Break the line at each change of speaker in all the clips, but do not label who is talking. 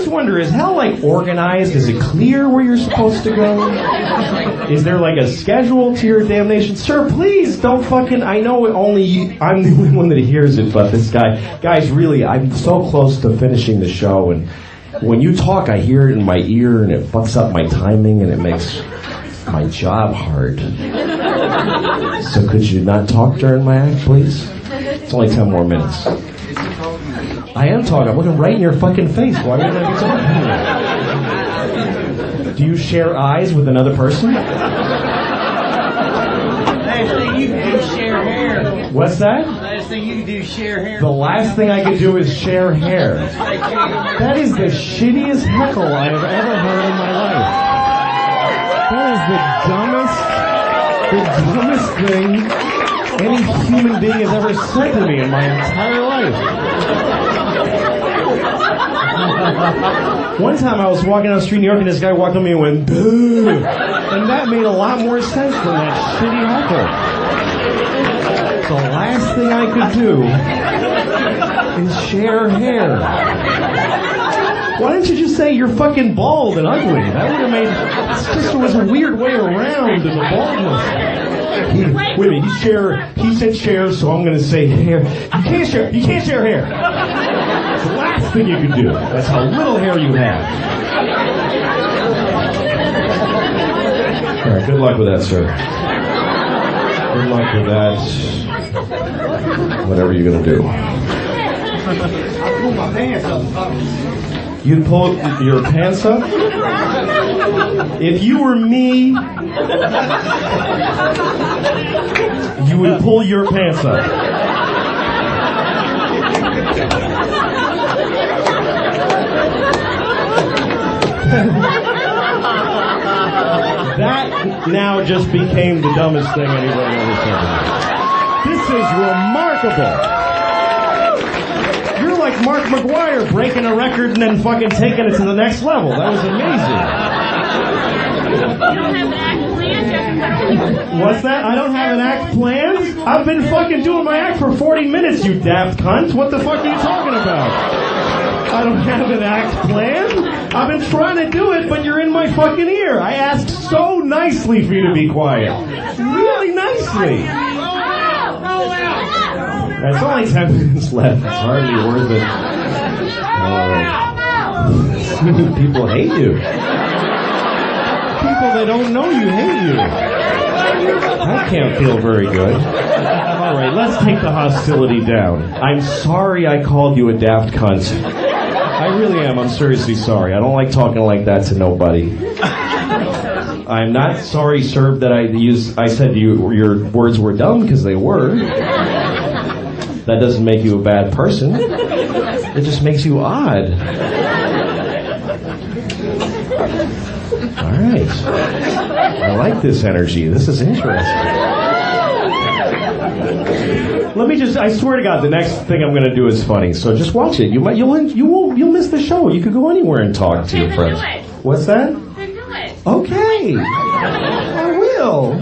just wonder, is hell like organized? Is it clear where you're supposed to go? Is there like a schedule to your damnation? Sir, please don't fucking, I know only you, I'm the only one that hears it, but this guys, really, I'm so close to finishing the show, and when you talk, I hear it in my ear, and it fucks up my timing, and it makes my job hard. So could you not talk during my act, please? It's only 10 more minutes. I am talking. I'm looking right in your fucking face. Why wouldn't I be talking? Do you share eyes with another person?
Last thing you can do is share hair.
What's that?
Last thing you can do is share hair.
The last thing I could do is share hair. That is the shittiest heckle I have ever heard in my life. That is the dumbest thing any human being has ever said to me in my entire life. One time I was walking down the street in New York and this guy walked up to me and went, "Boo!" And that made a lot more sense than that shitty heckle. The last thing I could do is share hair. Why didn't you just say you're fucking bald and ugly? That would have made... There was a weird way around in the baldness. Wait a minute, he said share, so I'm going to say hair. You can't share hair. It's the last thing you can do. That's how little hair you have. All right, good luck with that, sir. Good luck with that. Whatever you're going to do.
I pull my pants up.
You'd pull your pants up? If you were me, you would pull your pants up. That now just became the dumbest thing anybody ever said to me. This is remarkable. You're like Mark McGuire breaking a record and then fucking taking it to the next level. That was amazing.
You don't have an act planned?
What's that? I don't have an act planned? I've been fucking doing my act for 40 minutes, you daft cunt. What the fuck are you talking about? I don't have an act planned. I've been trying to do it, but you're in my fucking ear. I asked so nicely for you to be quiet. Really nicely. It's only 10 minutes left. It's hardly worth it. People hate you. People that don't know you hate you. That can't feel very good. All right, let's take the hostility down. I'm sorry I called you a daft cunt. I really am. I'm seriously sorry. I don't like talking like that to nobody. I'm not sorry, sir, that I said your words were dumb, because they were. That doesn't make you a bad person. It just makes you odd. All right. I like this energy. This is interesting. Let me just, I swear to God, the next thing I'm going to do is funny. So just watch it. You'll miss the show. You could go anywhere and talk to your friends. What's that? Okay. I will.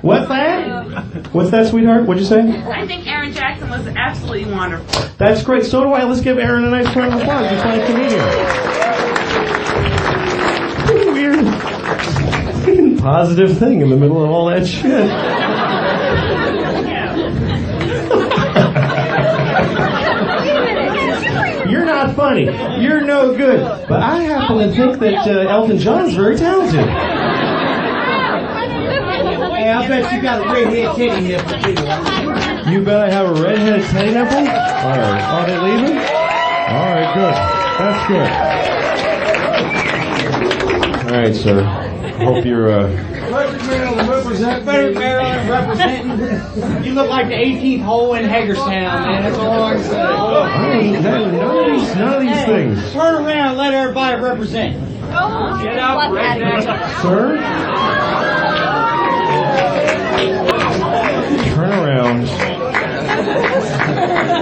What's that? What's that, sweetheart? What'd you say?
I think Aaron Jackson was absolutely wonderful.
That's great. So do I. Let's give Aaron a nice round of applause. He's like a comedian. Weird. Positive thing in the middle of all that shit. You're not funny. You're no good. But I happen to think that Elton John's very talented.
Hey, I bet you got a redhead teddy nipple too.
You bet I have a redheaded teddy nipple? Alright. Are they leaving? Alright, good. That's good. Alright, sir. Hope you're,
Maryland representing. You look like the 18th hole in Hagerstown, man. That's all I can say.
none of these things.
Turn around and let everybody represent. Get out, redneck.
Sir? Turn around.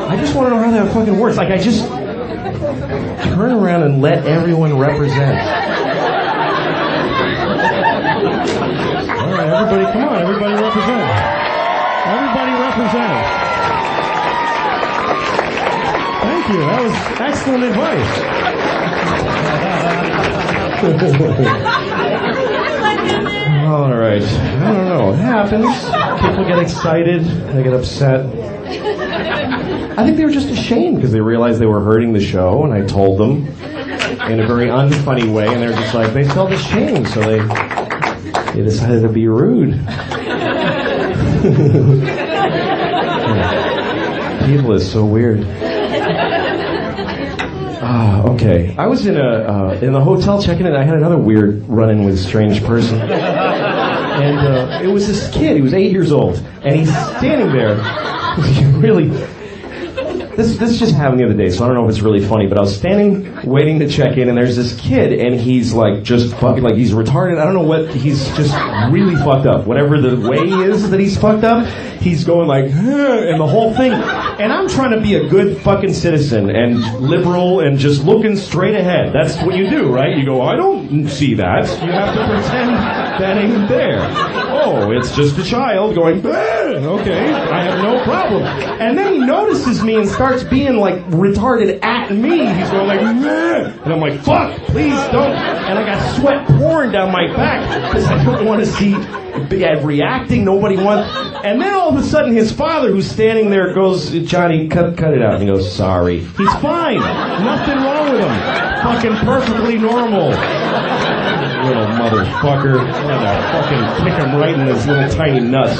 I just want to know how that fucking works. Like, I just turn around and let everyone represent. All right, everybody, come on, everybody represent. Everybody represent. you. That was excellent advice. All right. I don't know. It happens. People get excited. They get upset. I think they were just ashamed because they realized they were hurting the show, and I told them in a very unfunny way, and they're just like, they felt ashamed, so they decided to be rude. People is so weird. Okay. I was in the hotel checking in. I had another weird run-in with a strange person, and it was this kid. He was 8 years old, and he's standing there. Really. This just happened the other day, so I don't know if it's really funny, but I was standing waiting to check in, and there's this kid, and he's like just fucking, like he's retarded. I don't know what, he's just really fucked up. Whatever the way is that he's fucked up, he's going like, and the whole thing. And I'm trying to be a good fucking citizen and liberal and just looking straight ahead. That's what you do, right? You go, I don't see that. You have to pretend that ain't there. Oh, it's just a child going, okay, I have no problem. And then he notices me and starts being like retarded at me. He's going like, and I'm like, fuck, please don't. And I got sweat pouring down my back because I don't want to see reacting. Nobody wants. And then all of a sudden his father, who's standing there, goes, Johnny, cut it out. And he goes, sorry. He's fine. Nothing wrong with him. Fucking perfectly normal. Little motherfucker. I'm gonna fucking kick him right in his little tiny nuts.